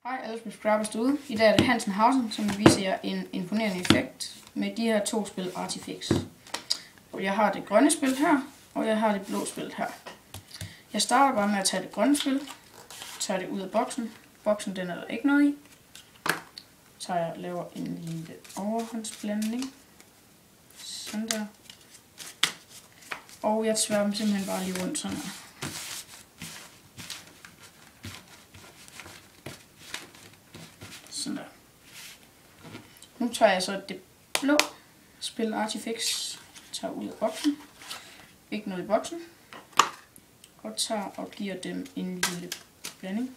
Hej alle subscribers derude. I dag er det Hansen Hausen, som viser jer en imponerende effekt med de her to spil Artifix. Og jeg har det grønne spil her, og jeg har det blå spil her. Jeg starter bare med at tage det grønne spil, tager det ud af boksen. Boksen den er der ikke noget i. Så jeg laver en lille overhåndsblanding. Sådan der. Og jeg tværmer dem simpelthen bare lige rundt sådan her. Sådan der. Nu tager jeg så det blå spil Artifix, tager ud af boksen, ikke noget i boksen, og tager og giver dem en lille blanding.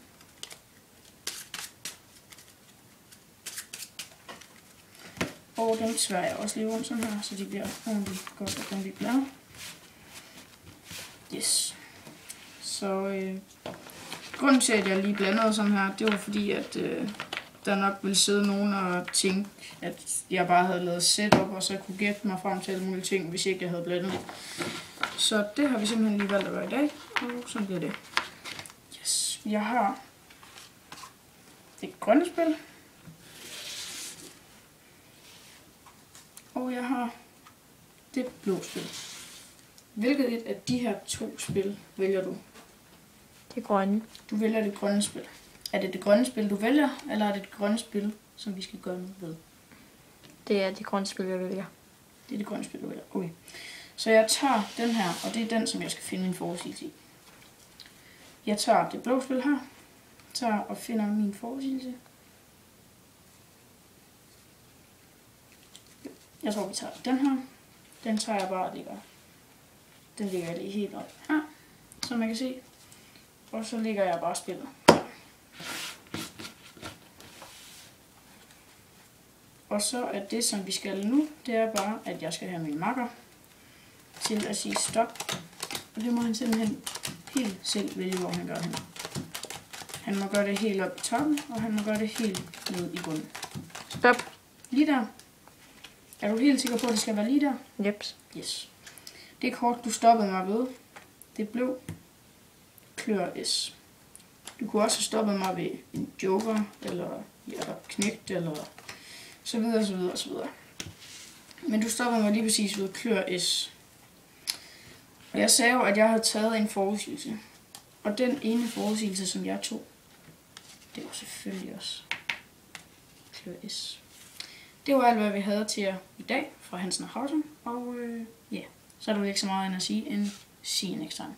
Og dem tværer jeg også lige rundt sådan her, så de bliver ordentligt godt og ordentligt blandet. Yes. Så grunden til at jeg lige blandede sådan her, det var fordi at der nok ville sidde nogen og tænke, at jeg bare havde lavet setup, og så kunne gætte mig frem til alle mulige ting, hvis ikke jeg havde blandet. Så det har vi simpelthen lige valgt at gøre i dag, og sådan bliver det. Yes. Jeg har det grønne spil, og jeg har det blå spil. Hvilket et af de her to spil vælger du? Det grønne. Du vælger det grønne spil. Er det det grønne spil, du vælger, eller er det det grønne spil, som vi skal gøre noget ved? Det er det grønne spil, jeg vælger. Det er det grønne spil, du vælger. Okay. Så jeg tager den her, og det er den, som jeg skal finde min forudsigelse i. Jeg tager det blå spil her, tager og finder min forudsigelse. Jeg tror, vi tager den her. Den tager jeg bare og lægger. Den lægger jeg lige helt op her, som man kan se. Og så lægger jeg bare spillet. Og så er det, som vi skal nu, det er bare, at jeg skal have min makker til at sige stop. Og det må han simpelthen helt selv vælge, hvor han gør det. Han må gøre det helt op i toppen, og han må gøre det helt ned i bunden. Stop. Lige der. Er du helt sikker på, at det skal være lige der? Yep. Yes. Det kort, du stoppede mig ved, det blev klør S. Du kunne også have stoppet mig ved en joker, eller knægt, eller så videre, så videre, så videre. Men du stoppede mig lige præcis ved klør S. Og jeg sagde jo, at jeg havde taget en forudsigelse. Og den ene forudsigelse, som jeg tog, det var selvfølgelig også klør S. Det var alt, hvad vi havde til jer i dag fra Hansen Hausen. Og ja, så er der jo ikke så meget andet at sige end see you next time.